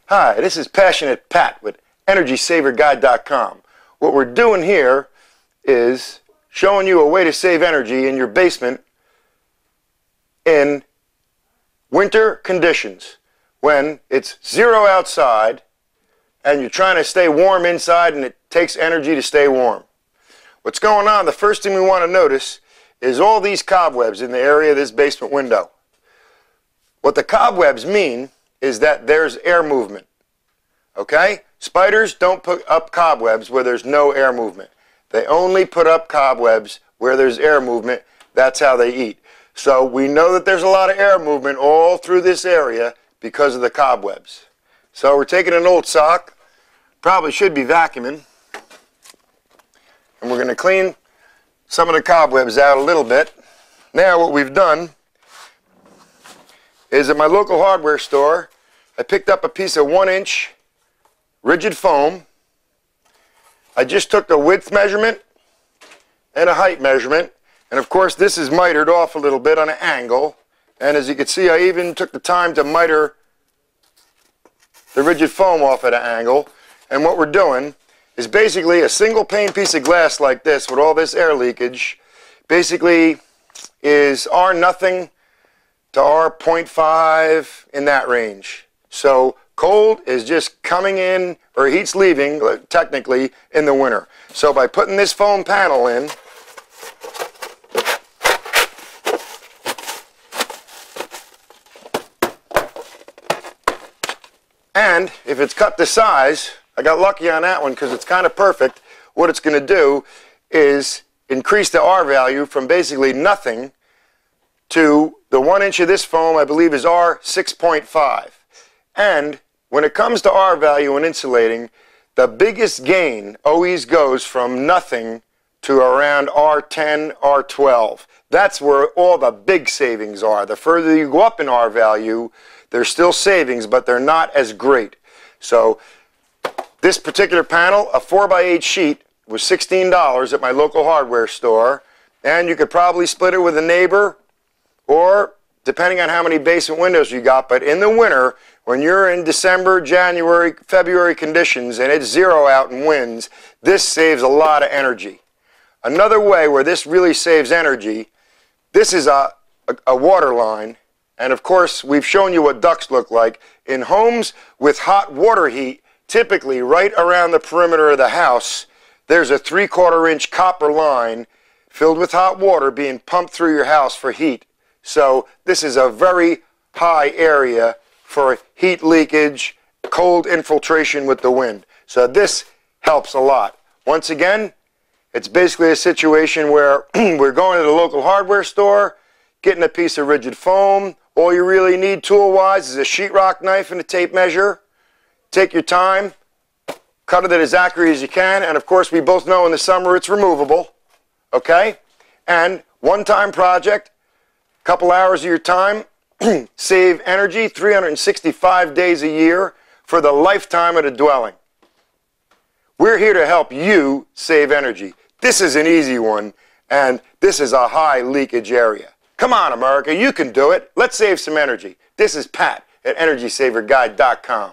Hi, this is Passionate Pat with EnergySaverGuide.com. What we're doing here is showing you a way to save energy in your basement in winter conditions when it's 0 outside and you're trying to stay warm inside and it takes energy to stay warm. What's going on, the first thing we want to notice is all these cobwebs in the area of this basement window. What the cobwebs mean is that there's air movement. Okay? Spiders don't put up cobwebs where there's no air movement. They only put up cobwebs where there's air movement. That's how they eat. So we know that there's a lot of air movement all through this area because of the cobwebs. So we're taking an old sock, probably should be vacuuming, and we're going to clean some of the cobwebs out a little bit. Now what we've done is at my local hardware store, I picked up a piece of 1-inch rigid foam. I just took the width measurement and a height measurement, and of course this is mitered off a little bit on an angle, and as you can see I even took the time to miter the rigid foam off at an angle. And what we're doing is basically a single pane piece of glass like this with all this air leakage basically is R0 to R0.5 in that range. So cold is just coming in, or heat's leaving technically in the winter. So by putting this foam panel in, and if it's cut to size, I got lucky on that one because it's kind of perfect. What it's going to do is increase the R value from basically nothing to the 1 inch of this foam, I believe, is R6.5. And when it comes to R value in insulating, the biggest gain always goes from nothing to around R10, R12. That's where all the big savings are. The further you go up in R value, there's still savings, but they're not as great. So this particular panel, a 4x8 sheet, was $16 at my local hardware store, and you could probably split it with a neighbor, or depending on how many basement windows you got. But in the winter, when you're in December, January, February conditions and it's 0 out and winds, this saves a lot of energy. Another way where this really saves energy, this is a water line, and of course we've shown you what ducts look like. In homes with hot water heat, typically right around the perimeter of the house, there's a 3/4 inch copper line filled with hot water being pumped through your house for heat. So this is a very high area for heat leakage, cold infiltration with the wind. So this helps a lot. Once again, it's basically a situation where we're going to the local hardware store, getting a piece of rigid foam. All you really need tool-wise is a sheetrock knife and a tape measure. Take your time, cut it as accurate as you can, and of course we both know in the summer it's removable, okay? And one-time project, couple hours of your time, save energy 365 days a year for the lifetime of the dwelling. We're here to help you save energy. This is an easy one, and this is a high leakage area. Come on, America, you can do it. Let's save some energy. This is Pat at EnergySaverGuide.com.